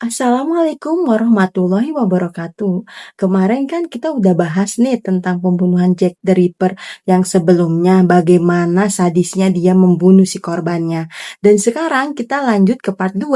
Assalamualaikum warahmatullahi wabarakatuh. Kemarin kan kita udah bahas nih tentang pembunuhan Jack the Ripper yang sebelumnya bagaimana sadisnya dia membunuh si korbannya. Dan sekarang kita lanjut ke part 2.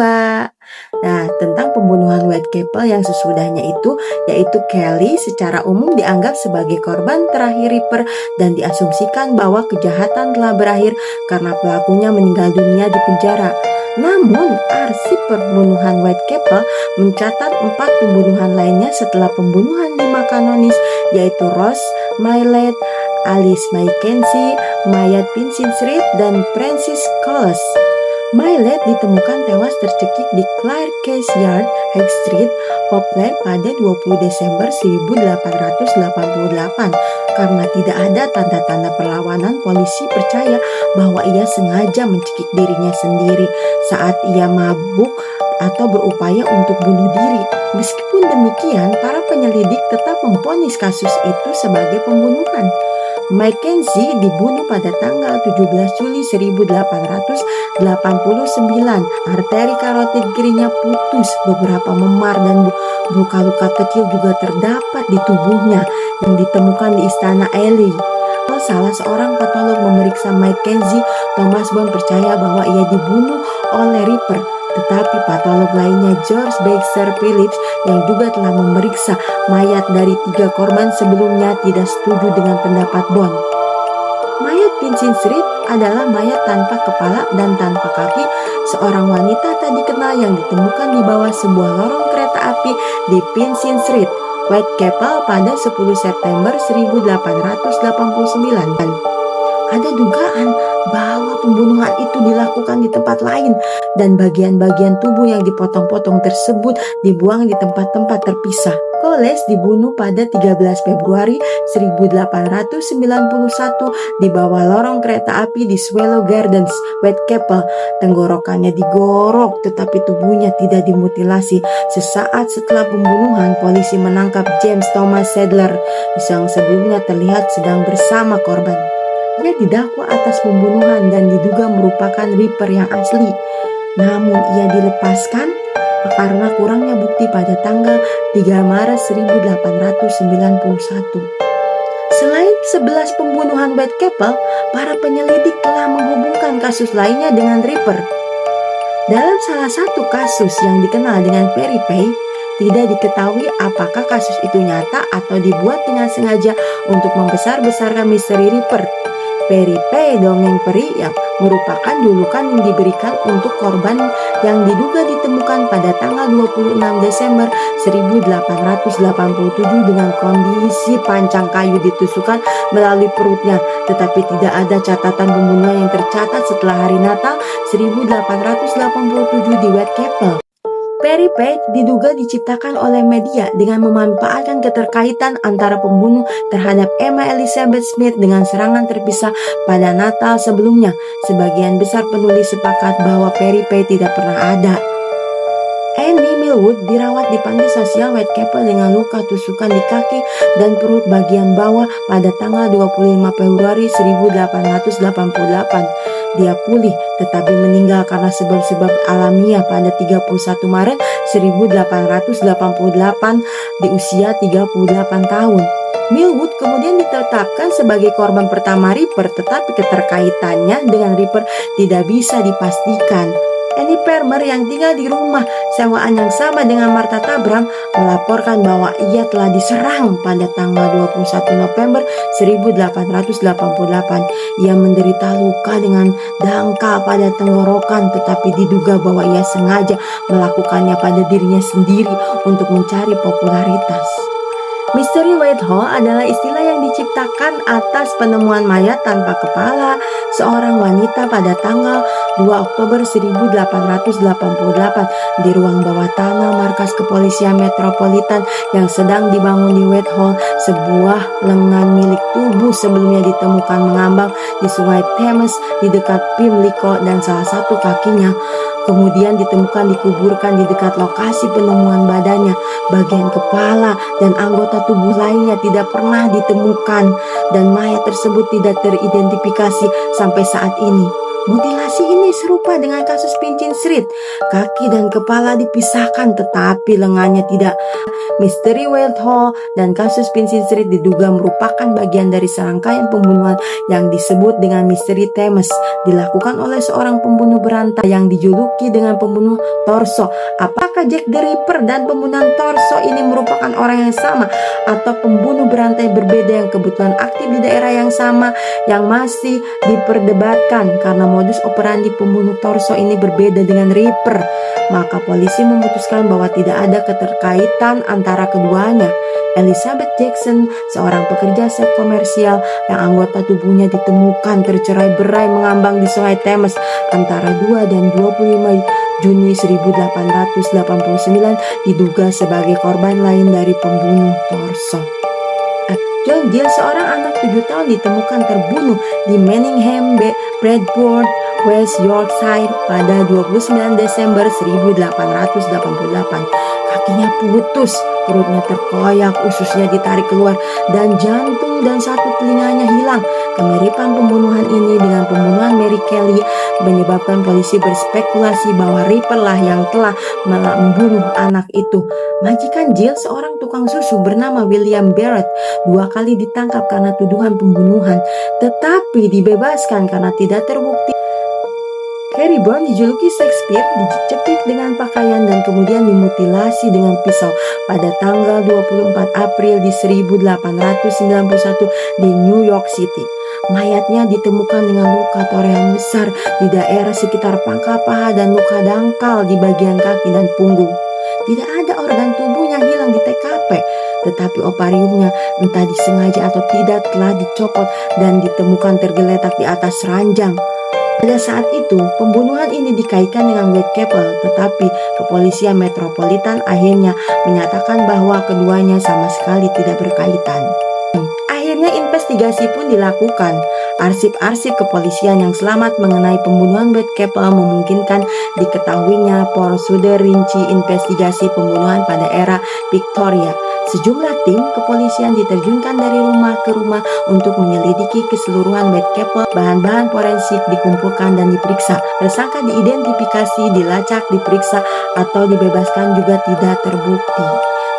Nah, tentang pembunuhan Whitechapel yang sesudahnya itu, yaitu Kelly secara umum dianggap sebagai korban terakhir Ripper dan diasumsikan bahwa kejahatan telah berakhir karena pelakunya meninggal dunia di penjara. Namun, arsip pembunuhan Whitechapel mencatat 4 pembunuhan lainnya setelah pembunuhan 5 kanonis, yaitu Ross Maylett, Alice Mackenzie, Mayat Vincent Reed, dan Francis Coles. Maylett ditemukan tewas tercekik di Clare Case Yard, High Street, Poplar pada 20 Desember 1888. Karena tidak ada tanda-tanda perlawanan, polisi percaya bahwa ia sengaja mencekik dirinya sendiri saat ia mabuk atau berupaya untuk bunuh diri. Meskipun demikian, para penyelidik tetap memvonis kasus itu sebagai pembunuhan. Mackenzie dibunuh pada tanggal 17 Juli 1889. Arteri karotid kirinya putus, beberapa memar dan luka-luka kecil juga terdapat di tubuhnya yang ditemukan di Istana Ely. Salah seorang patolog memeriksa Mackenzie, Thomas Bond percaya bahwa ia dibunuh oleh Ripper. Tetapi patolog lainnya, George Baxter Phillips, yang juga telah memeriksa mayat dari 3 korban sebelumnya, tidak setuju dengan pendapat Bond. Mayat Vincent Reed adalah mayat tanpa kepala dan tanpa kaki seorang wanita tak dikenal yang ditemukan di bawah sebuah lorong kereta api di Vincent Reed, Whitechapel pada 10 September 1889. Ada dugaan bahwa pembunuhan itu dilakukan di tempat lain dan bagian-bagian tubuh yang dipotong-potong tersebut dibuang di tempat-tempat terpisah. Coles dibunuh pada 13 Februari 1891 di bawah lorong kereta api di Swallow Gardens, Whitechapel. Tenggorokannya digorok tetapi tubuhnya tidak dimutilasi. Sesaat setelah pembunuhan, polisi menangkap James Thomas Sadler yang sebelumnya terlihat sedang bersama korban. Ia didakwa atas pembunuhan dan diduga merupakan Ripper yang asli. Namun ia dilepaskan karena kurangnya bukti pada tanggal 3 Maret 1891. Selain 11 pembunuhan Whitechapel, para penyelidik telah menghubungkan kasus lainnya dengan Ripper. Dalam salah satu kasus yang dikenal dengan Perry Pay, tidak diketahui apakah kasus itu nyata atau dibuat dengan sengaja untuk membesar-besarkan misteri Ripper. Perry Pay dongeng peri yang merupakan julukan yang diberikan untuk korban yang diduga ditemukan pada tanggal 26 Desember 1887 dengan kondisi pancang kayu ditusukkan melalui perutnya, tetapi tidak ada catatan pembunuhan yang tercatat setelah hari Natal 1887 di Whitechapel. Perry Pay diduga diciptakan oleh media dengan memanfaatkan keterkaitan antara pembunuh terhadap Emma Elizabeth Smith dengan serangan terpisah pada Natal sebelumnya. Sebagian besar penulis sepakat bahwa Perry Pay tidak pernah ada. Annie Millwood dirawat di panti sosial Whitechapel dengan luka tusukan di kaki dan perut bagian bawah pada tanggal 25 Februari 1888. Dia pulih tetapi meninggal karena sebab-sebab alamiah pada 31 Maret 1888 di usia 38 tahun. Millwood kemudian ditetapkan sebagai korban pertama Ripper, tetapi keterkaitannya dengan Ripper tidak bisa dipastikan. Annie Palmer yang tinggal di rumah sewaan yang sama dengan Martha Tabram melaporkan bahwa ia telah diserang pada tanggal 21 November 1888. Ia menderita luka dengan dangkal pada tenggorokan, tetapi diduga bahwa ia sengaja melakukannya pada dirinya sendiri untuk mencari popularitas. Misteri Whitehall adalah istilah yang diciptakan atas penemuan mayat tanpa kepala seorang wanita pada tanggal 2 Oktober 1888 di ruang bawah tanah markas kepolisian metropolitan yang sedang dibangun di Whitehall. Sebuah lengan milik tubuh sebelumnya ditemukan mengambang di sungai Thames di dekat Pimlico dan salah satu kakinya kemudian ditemukan dikuburkan di dekat lokasi penemuan badannya. Bagian kepala dan anggota tubuh lainnya tidak pernah ditemukan dan mayat tersebut tidak teridentifikasi sampai saat ini. Mutilasi ini serupa dengan kasus Pinchin Street. Kaki dan kepala dipisahkan tetapi lengannya tidak. Misteri Whitehall dan kasus Pinchin Street diduga merupakan bagian dari serangkaian pembunuhan yang disebut dengan misteri Thames, dilakukan oleh seorang pembunuh berantai yang dijuluki dengan pembunuh torso. Apakah Jack the Ripper dan pembunuhan torso ini merupakan orang yang sama atau pembunuh berantai berbeda yang kebetulan aktif di daerah yang sama, yang masih diperdebatkan karena modus operandi pembunuh torso ini berbeda dengan Ripper? Maka polisi memutuskan bahwa tidak ada keterkaitan antara keduanya. Elizabeth Jackson, seorang pekerja seks komersial yang anggota tubuhnya ditemukan tercerai-berai mengambang di Sungai Thames antara 2 dan 25 Juni 1889, diduga sebagai korban lain dari pembunuh torso. John Gill, seorang anak 7 tahun, ditemukan terbunuh di Manningham, Bradford, West Yorkshire pada 29 Desember 1888. Kakinya putus, perutnya terkoyak, ususnya ditarik keluar, dan jantung dan satu telinganya hilang. Kemiripan pembunuhan ini dengan pembunuhan Mary Kelly menyebabkan polisi berspekulasi bahwa Ripper lah yang telah membunuh anak itu. Majikan Jill, seorang tukang susu bernama William Barrett, 2 kali ditangkap karena tuduhan pembunuhan, tetapi dibebaskan karena tidak terbukti. Harry Bourne, dijuluki Shakespeare, dicepit dengan pakaian dan kemudian dimutilasi dengan pisau pada tanggal 24 April di 1891 di New York City. Mayatnya ditemukan dengan luka torehan besar di daerah sekitar pangkal paha dan luka dangkal di bagian kaki dan punggung. Tidak ada organ tubuh yang hilang di TKP, tetapi ovariumnya entah disengaja atau tidak telah dicopot dan ditemukan tergeletak di atas ranjang. Pada saat itu, pembunuhan ini dikaitkan dengan Whitechapel, tetapi kepolisian metropolitan akhirnya menyatakan bahwa keduanya sama sekali tidak berkaitan. Akhirnya investigasi pun dilakukan. Arsip-arsip kepolisian yang selamat mengenai pembunuhan Whitechapel memungkinkan diketahuinya prosedur rinci investigasi pembunuhan pada era Victoria. Sejumlah tim kepolisian diterjunkan dari rumah ke rumah untuk menyelidiki keseluruhan Whitechapel. Bahan-bahan forensik dikumpulkan dan diperiksa. Tersangka diidentifikasi, dilacak, diperiksa, atau dibebaskan juga tidak terbukti.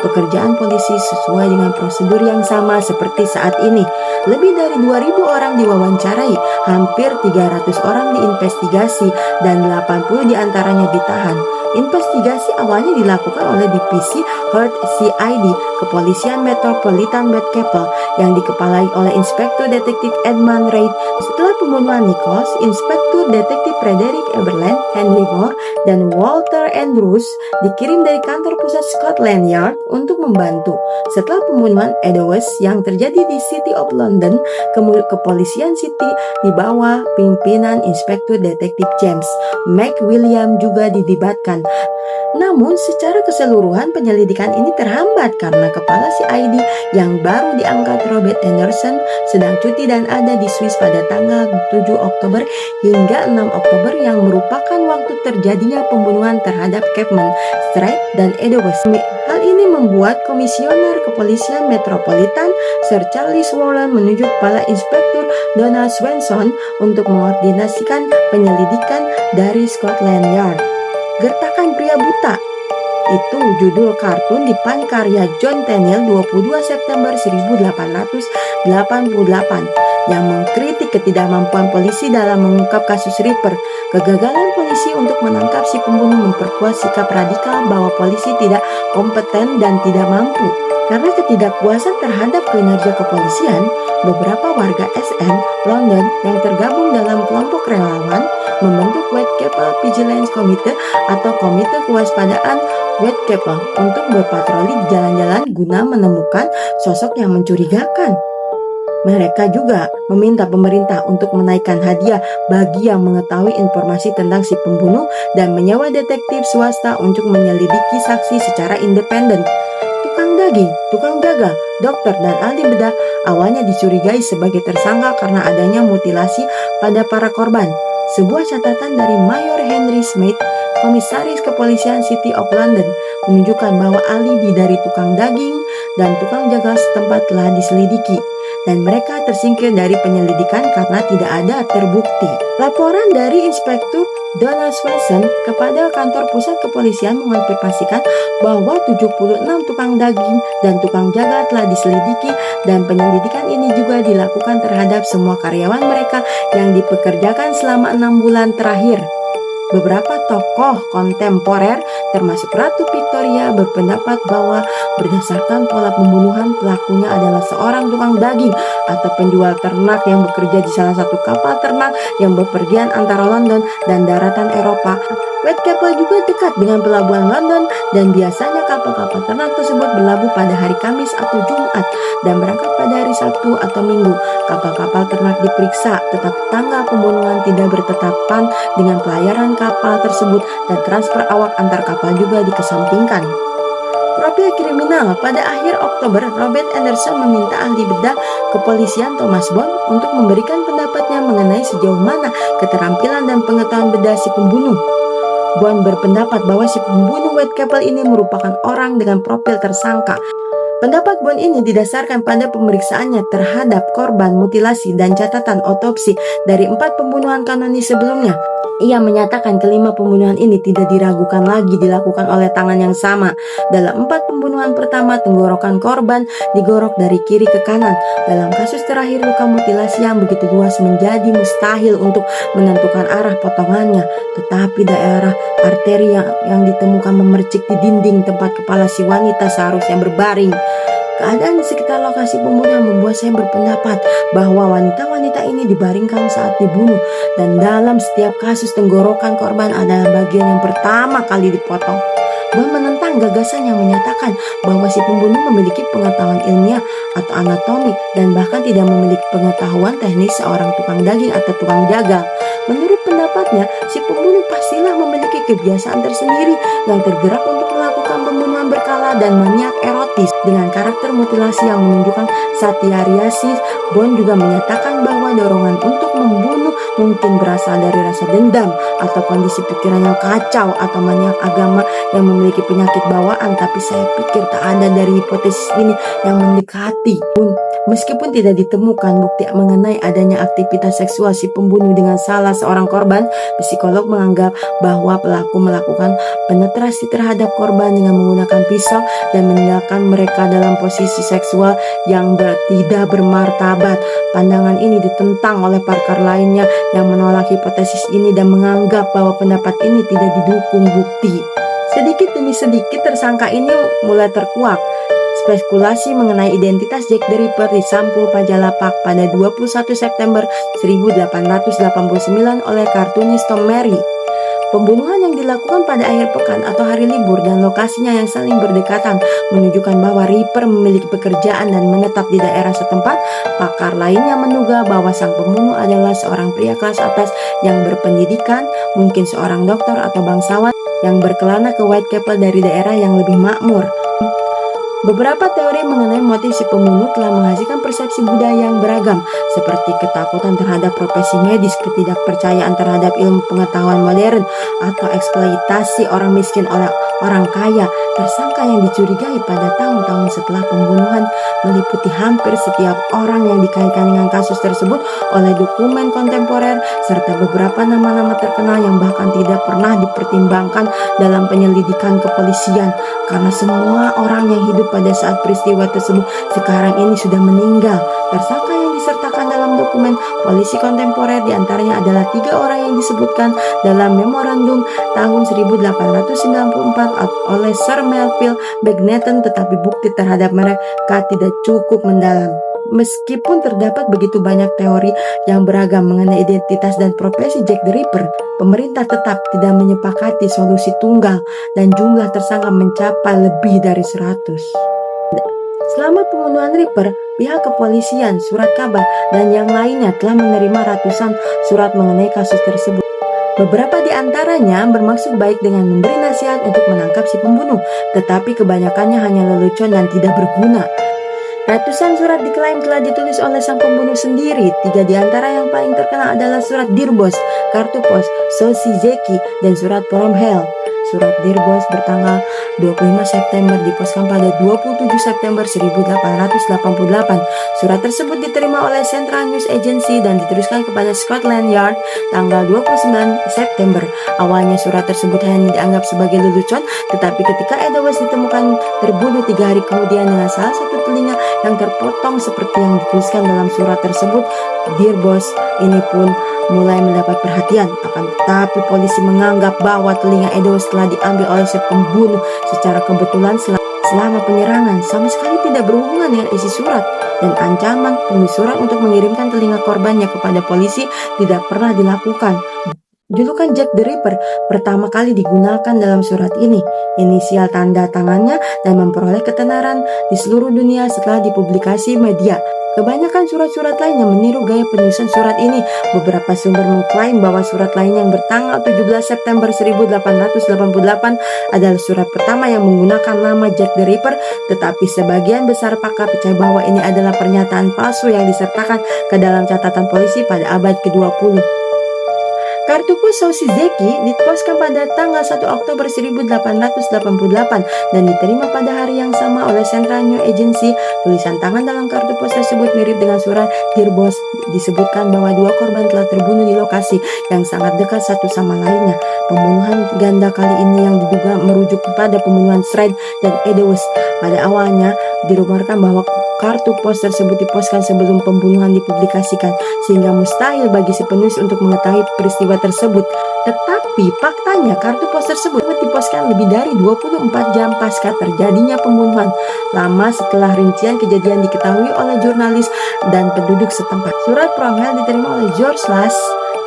Pekerjaan polisi sesuai dengan prosedur yang sama seperti saat ini. Lebih dari 2.000 orang diwawancarai, hampir 300 orang diinvestigasi, dan 80 diantaranya ditahan. Investigasi awalnya dilakukan oleh divisi Heard CID Kepolisian Metropolitan Whitechapel yang dikepalai oleh Inspektur Detektif Edmund Reid. Setelah pembunuhan Nichols, Inspektur Detektif Frederick Eberland, Henry Moore, dan Walter Andrews dikirim dari kantor pusat Scotland Yard untuk membantu. Setelah pembunuhan Eddowes yang terjadi di City of London, kepolisian City di bawah pimpinan Inspektur Detektif James McWilliam juga dilibatkan. Namun secara keseluruhan penyelidikan ini terhambat karena kepala CID yang baru diangkat Robert Anderson sedang cuti dan ada di Swiss pada tanggal 7 Oktober hingga 6 Oktober yang merupakan waktu terjadinya pembunuhan terhadap Chapman, Stride, dan Eddowes. Hal ini membuat Komisioner Kepolisian Metropolitan Sir Charles Warren menunjuk kepala Inspektur Donald Swenson untuk mengordinasikan penyelidikan dari Scotland Yard. Gertakan Pria Buta, itu judul kartun dipankarya John Tenniel 22 September 1888 yang mengkritik ketidakmampuan polisi dalam mengungkap kasus Ripper. Kegagalan polisi untuk menangkap si pembunuh memperkuat sikap radikal bahwa polisi tidak kompeten dan tidak mampu. Karena ketidakpuasan terhadap kinerja kepolisian, beberapa warga SN London yang tergabung dalam kelompok relawan membentuk Whitechapel Vigilance Committee atau Komite Kewaspadaan Whitechapel untuk berpatroli di jalan-jalan guna menemukan sosok yang mencurigakan. Mereka juga meminta pemerintah untuk menaikkan hadiah bagi yang mengetahui informasi tentang si pembunuh dan menyewa detektif swasta untuk menyelidiki saksi secara independen. Tukang daging, tukang jaga, dokter, dan ahli bedah awalnya dicurigai sebagai tersangka karena adanya mutilasi pada para korban. Sebuah catatan dari Mayor Henry Smith, Komisaris Kepolisian City of London, menunjukkan bahwa alibi dari tukang daging dan tukang jaga setempat telah diselidiki. dan mereka tersingkir dari penyelidikan karena tidak ada terbukti. Laporan dari Inspektur Donald Swenson kepada kantor pusat kepolisian mengonfirmasikan bahwa 76 tukang daging dan tukang jaga telah diselidiki dan penyelidikan ini juga dilakukan terhadap semua karyawan mereka yang dipekerjakan selama 6 bulan terakhir. Beberapa tokoh kontemporer termasuk Ratu Victoria berpendapat bahwa berdasarkan pola pembunuhan pelakunya adalah seorang tukang daging atau penjual ternak yang bekerja di salah satu kapal ternak yang bepergian antara London dan daratan Eropa. Whitechapel juga dekat dengan pelabuhan London dan biasanya kapal-kapal ternak tersebut berlabuh pada hari Kamis atau Jumat dan berangkat pada hari Sabtu atau Minggu. Kapal-kapal ternak diperiksa, tetapi tanggal pembunuhan tidak bertetapan dengan pelayaran kapal tersebut dan transfer awak antar kapal juga dikesampingkan. Profil kriminal. Pada akhir Oktober, Robert Anderson meminta ahli bedah kepolisian Thomas Bond untuk memberikan pendapatnya mengenai sejauh mana keterampilan dan pengetahuan bedah si pembunuh. Bond berpendapat bahwa si pembunuh Whitechapel ini merupakan orang dengan profil tersangka. Pendapat Bond ini didasarkan pada pemeriksaannya terhadap korban mutilasi dan catatan otopsi dari 4 pembunuhan kanonis sebelumnya. Ia menyatakan kelima pembunuhan ini tidak diragukan lagi dilakukan oleh tangan yang sama. Dalam 4 pembunuhan pertama, tenggorokan korban digorok dari kiri ke kanan. Dalam kasus terakhir, luka mutilasi yang begitu luas menjadi mustahil untuk menentukan arah potongannya. Tetapi daerah arteri yang ditemukan memercik di dinding tempat kepala si wanita seharusnya berbaring. Keadaan di sekitar lokasi pembunuhan membuat saya berpendapat bahwa wanita-wanita ini dibaringkan saat dibunuh, dan dalam setiap kasus tenggorokan korban adalah bagian yang pertama kali dipotong. Bond menentang gagasan yang menyatakan bahwa si pembunuh memiliki pengetahuan ilmiah atau anatomi dan bahkan tidak memiliki pengetahuan teknis seorang tukang daging atau tukang jaga. Menurut pendapatnya, si pembunuh pastilah memiliki kebiasaan tersendiri yang tergerak untuk melakukan pembunuhan berkala dan maniak erotis dengan karakter mutilasi yang menunjukkan satyariasis. Bond juga menyatakan bahwa dorongan untuk membunuh mungkin berasal dari rasa dendam atau kondisi pikiran yang kacau atau maniak agama yang memiliki penyakit bawaan, tapi saya pikir tak ada dari hipotesis ini yang mendekati. Meskipun tidak ditemukan bukti mengenai adanya aktivitas seksual si pembunuh dengan salah seorang korban, psikolog menganggap bahwa pelaku melakukan penetrasi terhadap korban dengan menggunakan pisau dan meninggalkan mereka dalam posisi seksual yang tidak bermartabat. Pandangan ini ditentang oleh pakar lainnya yang menolak hipotesis ini dan menganggap bahwa pendapat ini tidak didukung bukti. Sedikit demi sedikit tersangka ini mulai terkuak. Spekulasi mengenai identitas Jack the Ripper di sampul Pajalapak pada 21 September 1889 oleh kartunis Tom Mary. Pembunuhan yang dilakukan pada akhir pekan atau hari libur dan lokasinya yang saling berdekatan menunjukkan bahwa Ripper memiliki pekerjaan dan menetap di daerah setempat. Pakar lainnya menduga bahwa sang pembunuh adalah seorang pria kelas atas yang berpendidikan, mungkin seorang dokter atau bangsawan yang berkelana ke Whitechapel dari daerah yang lebih makmur. Beberapa teori mengenai motif si pembunuh telah menghasilkan persepsi budaya yang beragam, seperti ketakutan terhadap profesi medis, ketidakpercayaan terhadap ilmu pengetahuan modern, atau eksploitasi orang miskin oleh orang kaya. Tersangka yang dicurigai pada tahun-tahun setelah pembunuhan meliputi hampir setiap orang yang dikaitkan dengan kasus tersebut oleh dokumen kontemporer, serta beberapa nama-nama terkenal yang bahkan tidak pernah dipertimbangkan dalam penyelidikan kepolisian, karena semua orang yang hidup pada saat peristiwa tersebut sekarang ini sudah meninggal. Tersangka yang disertakan dalam dokumen polisi kontemporer diantaranya adalah 3 orang yang disebutkan dalam memorandum tahun 1894 oleh Sir Melville Bagneton, tetapi bukti terhadap mereka tidak cukup mendalam. Meskipun terdapat begitu banyak teori yang beragam mengenai identitas dan profesi Jack the Ripper, pemerintah tetap tidak menyepakati solusi tunggal dan jumlah tersangka mencapai lebih dari 100. Selama pembunuhan Ripper, pihak kepolisian, surat kabar, dan yang lainnya telah menerima ratusan surat mengenai kasus tersebut. Beberapa di antaranya bermaksud baik dengan memberi nasihat untuk menangkap si pembunuh, tetapi kebanyakannya hanya lelucon dan tidak berguna. Ratusan surat diklaim telah ditulis oleh sang pembunuh sendiri. 3 di antara yang paling terkenal adalah surat Dear Boss, kartu pos, Saucy Jackie, dan surat From Hell. surat Dirbos bertanggal 25 September diposkan pada 27 September 1888. Surat tersebut diterima oleh Central News Agency dan diteruskan kepada Scotland Yard tanggal 29 September. Awalnya surat tersebut hanya dianggap sebagai lelucon, tetapi ketika Eddowes ditemukan terbunuh 3 hari kemudian dengan salah satu telinga yang terpotong seperti yang dituliskan dalam surat tersebut, Dirbos ini pun mulai mendapat perhatian. Akan tetapi polisi menganggap bahwa telinga Eddowes telah diambil oleh si pembunuh secara kebetulan selama penyerangan, sama sekali tidak berhubungan dengan isi surat, dan ancaman penulis surat untuk mengirimkan telinga korbannya kepada polisi tidak pernah dilakukan. Julukan Jack the Ripper pertama kali digunakan dalam surat ini. Inisial tanda tangannya dan memperoleh ketenaran di seluruh dunia setelah dipublikasi media. Kebanyakan surat-surat lain yang meniru gaya penulisan surat ini. Beberapa sumber mengklaim bahwa surat lain yang bertanggal 17 September 1888 adalah surat pertama yang menggunakan nama Jack the Ripper, tetapi sebagian besar pakar percaya bahwa ini adalah pernyataan palsu yang disertakan ke dalam catatan polisi pada abad ke-20. Kartu pos Saucizeki diposkan pada tanggal 1 Oktober 1888 dan diterima pada hari yang sama oleh Central News Agency. Tulisan tangan dalam kartu pos tersebut mirip dengan surat Dirbos. Disebutkan bahwa 2 korban telah terbunuh di lokasi yang sangat dekat satu sama lainnya. Pembunuhan ganda kali ini yang diduga merujuk kepada pembunuhan Stride dan Eddowes. Pada awalnya dirumorkan bahwa kartu pos tersebut diposkan sebelum pembunuhan dipublikasikan, sehingga mustahil bagi si penulis untuk mengetahui peristiwa tersebut. Tetapi faktanya kartu pos tersebut diposkan lebih dari 24 jam pasca terjadinya pembunuhan, lama setelah rincian kejadian diketahui oleh jurnalis dan penduduk setempat. Surat Cromwell diterima oleh George Lass,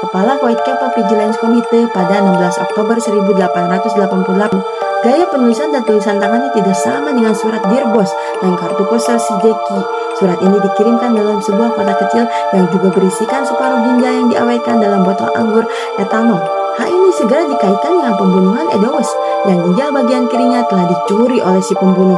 Kepala Whitechapel Vigilance Committee pada 16 Oktober 1888. Gaya penulisan dan tulisan tangannya tidak sama dengan surat Dirbos dan kartu pos Saucizeki. Surat ini dikirimkan dalam sebuah kotak kecil yang juga berisikan separuh ginjal yang diawetkan dalam botol anggur etanol. Hal ini segera dikaitkan dengan pembunuhan Eddowes, yang ginjal bagian kirinya telah dicuri oleh si pembunuh.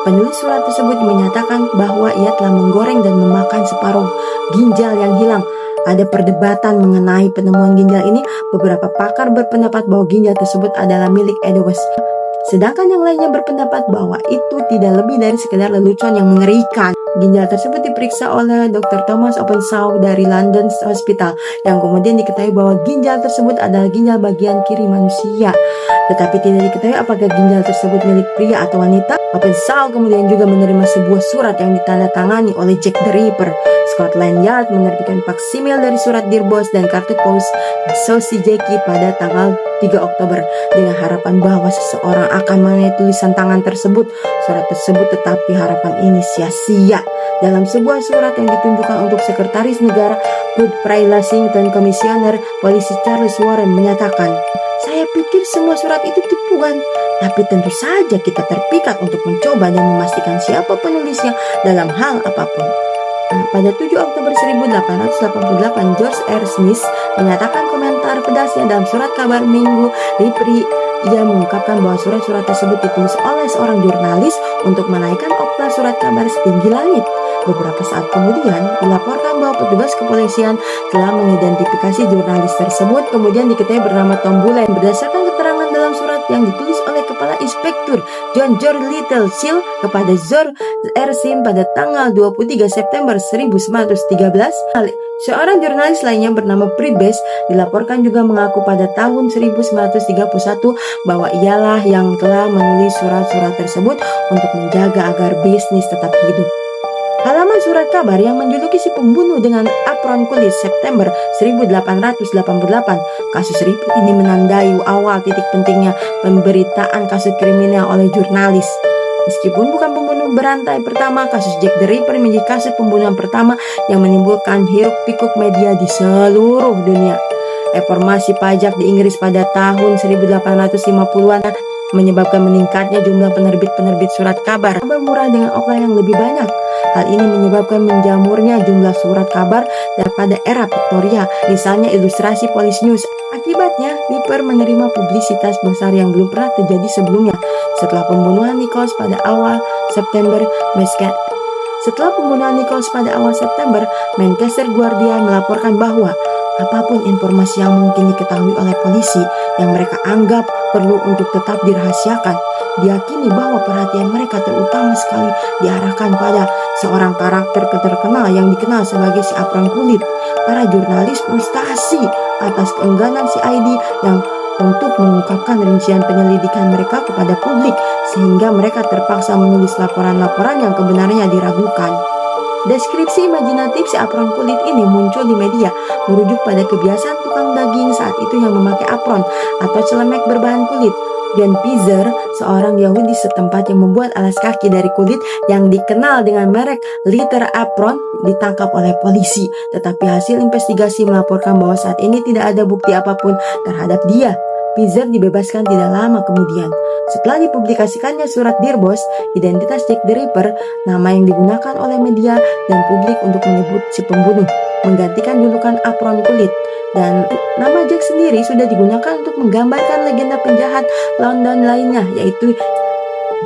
Penulis surat tersebut menyatakan bahwa ia telah menggoreng dan memakan separuh ginjal yang hilang. Ada perdebatan mengenai penemuan ginjal ini. Beberapa pakar berpendapat bahwa ginjal tersebut adalah milik Eddowes, sedangkan yang lainnya berpendapat bahwa itu tidak lebih dari sekedar lelucon yang mengerikan. Ginjal tersebut diperiksa oleh Dr. Thomas Openshaw dari London Hospital, yang kemudian diketahui bahwa ginjal tersebut adalah ginjal bagian kiri manusia. Tetapi tidak diketahui apakah ginjal tersebut milik pria atau wanita. Openshaw kemudian juga menerima sebuah surat yang ditandatangani oleh Jack the Ripper. Scotland Yard menerbitkan faksimil dari surat Dirbos dan kartu pos Saucizeki pada tanggal 3 Oktober dengan harapan bahwa seseorang akan mengenai tulisan tangan tersebut. Surat tersebut tetapi harapan ini sia-sia. Dalam sebuah surat yang ditunjukkan untuk Sekretaris Negara Godfrey Lexington, Komisioner Polisi Charles Warren menyatakan, "Saya pikir semua surat itu tipuan, tapi tentu saja kita terpikat untuk mencoba dan memastikan siapa penulisnya dalam hal apapun." Pada 7 Oktober 1888, George R. Smith menyatakan komentar pedasnya dalam surat kabar Minggu Ripri. Ia mengungkapkan bahwa surat-surat tersebut ditulis oleh seorang jurnalis untuk menaikkan oktav surat kabar setinggi langit. Beberapa saat kemudian dilaporkan bahwa petugas kepolisian telah mengidentifikasi jurnalis tersebut, kemudian diketahui bernama Tom Bullen. Berdasarkan keterangan dalam surat yang ditulis oleh Kepala Inspektur John George Little Seal kepada George R. Sim pada tanggal 23 September 1913, seorang jurnalis lainnya bernama Priebes dilaporkan juga mengaku pada tahun 1931 bahwa ialah yang telah menulis surat-surat tersebut untuk menjaga agar bisnis tetap hidup. Halaman surat kabar yang menjuluki si pembunuh dengan apron kulit September 1888. Kasus ribut ini menandai awal titik pentingnya pemberitaan kasus kriminal oleh jurnalis. Meskipun bukan pembunuh berantai pertama, kasus Jack the Ripper menjadi kasus pembunuhan pertama yang menimbulkan hiruk-pikuk media di seluruh dunia. Reformasi pajak di Inggris pada tahun 1850-an menyebabkan meningkatnya jumlah penerbit-penerbit surat kabar murah dengan oktav yang lebih banyak. Hal ini menyebabkan menjamurnya jumlah surat kabar daripada era Victoria, misalnya ilustrasi Police News. Akibatnya, Ripper menerima publisitas besar yang belum pernah terjadi sebelumnya. Setelah pembunuhan Nichols pada awal September, Manchester Guardian melaporkan bahwa Apapun informasi yang mungkin diketahui oleh polisi yang mereka anggap perlu untuk tetap dirahasiakan, diyakini bahwa perhatian mereka terutama sekali diarahkan pada seorang karakter terkenal yang dikenal sebagai si apron kulit. Para jurnalis frustasi atas keengganan CID yang untuk mengungkapkan rincian penyelidikan mereka kepada publik, sehingga mereka terpaksa menulis laporan-laporan yang kebenarannya diragukan. Deskripsi imajinatif si apron kulit ini muncul di media, merujuk pada kebiasaan tukang daging saat itu yang memakai apron atau celemek berbahan kulit. John Pizer, seorang Yahudi setempat yang membuat alas kaki dari kulit yang dikenal dengan merek Leather Apron, ditangkap oleh polisi. Tetapi hasil investigasi melaporkan bahwa saat ini tidak ada bukti apapun terhadap dia. Pizer dibebaskan tidak lama kemudian. Setelah dipublikasikannya surat Dirbos, identitas Jack the Ripper, nama yang digunakan oleh media dan publik untuk menyebut si pembunuh, menggantikan julukan apron kulit. Dan nama Jack sendiri sudah digunakan untuk menggambarkan legenda penjahat London lainnya, yaitu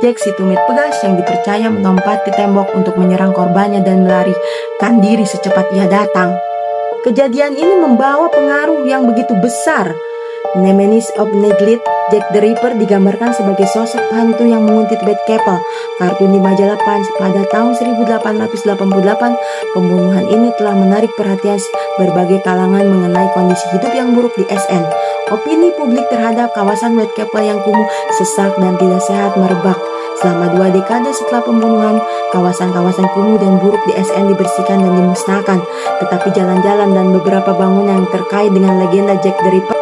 Jack si tumit pegas yang dipercaya melompat di tembok untuk menyerang korbannya dan melarikan diri secepat ia datang. Kejadian ini membawa pengaruh yang begitu besar. Nemesis of Neglit, Jack the Ripper digambarkan sebagai sosok hantu yang menguntit Whitechapel, kartun di majalah Punch pada tahun 1888. Pembunuhan ini telah menarik perhatian berbagai kalangan mengenai kondisi hidup yang buruk di SN. Opini publik terhadap kawasan Whitechapel yang kumuh, sesak, dan tidak sehat merebak. Selama 2 dekade setelah pembunuhan, kawasan-kawasan kumuh dan buruk di SN dibersihkan dan dimusnahkan. Tetapi jalan-jalan dan beberapa bangunan yang terkait dengan legenda Jack the Ripper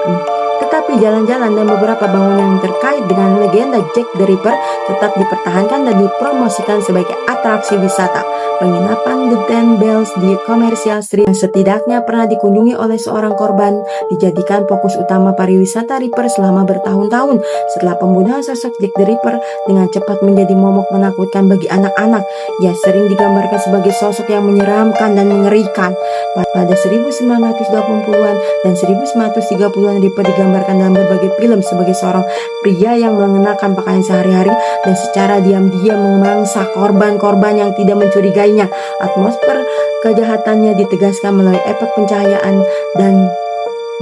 Jack the Ripper tetap dipertahankan dan dipromosikan sebagai atraksi wisata. Penginapan The Ten Bells di Commercial Street yang setidaknya pernah dikunjungi oleh seorang korban dijadikan fokus utama pariwisata Ripper selama bertahun-tahun. Setelah pembunuhan, sosok Jack the Ripper dengan cepat menjadi momok menakutkan bagi anak-anak. Ia sering digambarkan sebagai sosok yang menyeramkan dan mengerikan. Pada 1980-an dan 1930-an, Ripper digambarkan dalam berbagai film sebagai seorang pria yang mengenakan pakaian sehari-hari dan secara diam-diam memangsa korban-korban yang tidak mencurigainya. Atmosfer kejahatannya ditegaskan melalui efek pencahayaan dan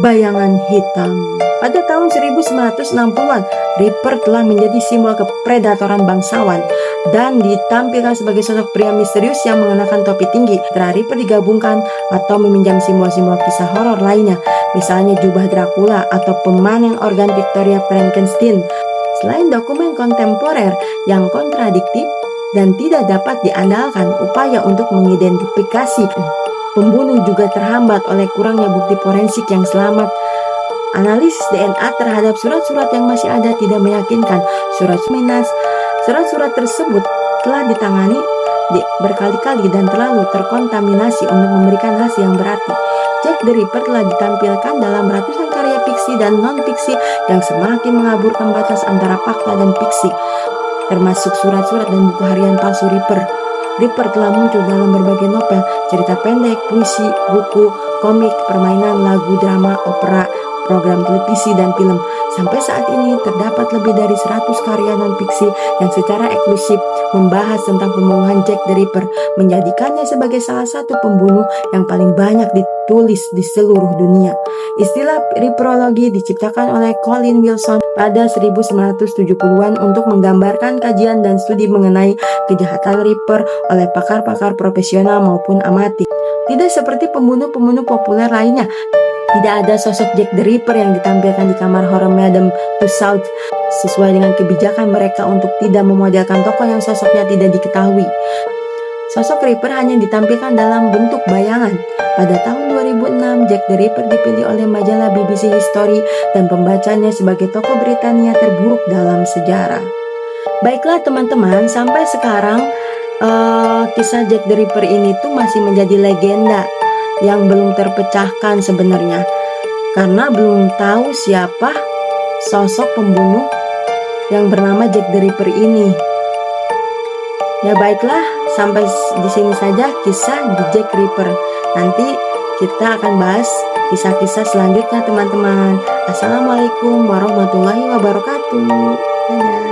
bayangan hitam. Pada tahun 1960-an, Ripper telah menjadi simbol kepredatoran bangsawan dan ditampilkan sebagai sosok pria misterius yang mengenakan topi tinggi. Setelah Ripper digabungkan atau meminjam simbol-simbol kisah horor lainnya, misalnya jubah Dracula atau pemanen organ Victoria Frankenstein. Selain dokumen kontemporer yang kontradiktif dan tidak dapat diandalkan, upaya untuk mengidentifikasi pembunuh juga terhambat oleh kurangnya bukti forensik yang selamat. Analisis DNA terhadap surat-surat yang masih ada tidak meyakinkan. Surat-surat tersebut telah ditangani berkali-kali dan terlalu terkontaminasi untuk memberikan hasil yang berarti. Jack the Ripper telah ditampilkan dalam ratusan karya fiksi dan non-fiksi yang semakin mengaburkan batas antara fakta dan fiksi, termasuk surat-surat dan buku harian palsu Ripper. Ripper telah muncul dalam berbagai novel, cerita pendek, puisi, buku, komik, permainan, lagu, drama, opera, program televisi, dan film. Sampai saat ini terdapat lebih dari 100 karya non-fiksi yang secara eksklusif membahas tentang pembunuhan Jack the Ripper, menjadikannya sebagai salah satu pembunuh yang paling banyak ditulis di seluruh dunia. Istilah Ripperologi diciptakan oleh Colin Wilson pada 1970-an untuk menggambarkan kajian dan studi mengenai kejahatan Ripper oleh pakar-pakar profesional maupun amatir. Tidak seperti pembunuh-pembunuh populer lainnya, tidak ada sosok Jack the Ripper yang ditampilkan di kamar horor Madame Tussauds sesuai dengan kebijakan mereka untuk tidak memodelkan tokoh yang sosoknya tidak diketahui. Sosok Ripper hanya ditampilkan dalam bentuk bayangan. Pada tahun 2006, Jack the Ripper dipilih oleh majalah BBC History dan pembacanya sebagai tokoh Britania terburuk dalam sejarah. Baiklah teman-teman, sampai sekarang kisah Jack the Ripper ini tuh masih menjadi legenda yang belum terpecahkan sebenarnya, karena belum tahu siapa sosok pembunuh yang bernama Jack the Ripper ini. Ya baiklah, sampai di sini saja kisah di Jack Ripper. Nanti kita akan bahas kisah-kisah selanjutnya teman-teman. Assalamualaikum warahmatullahi wabarakatuh. Dadah.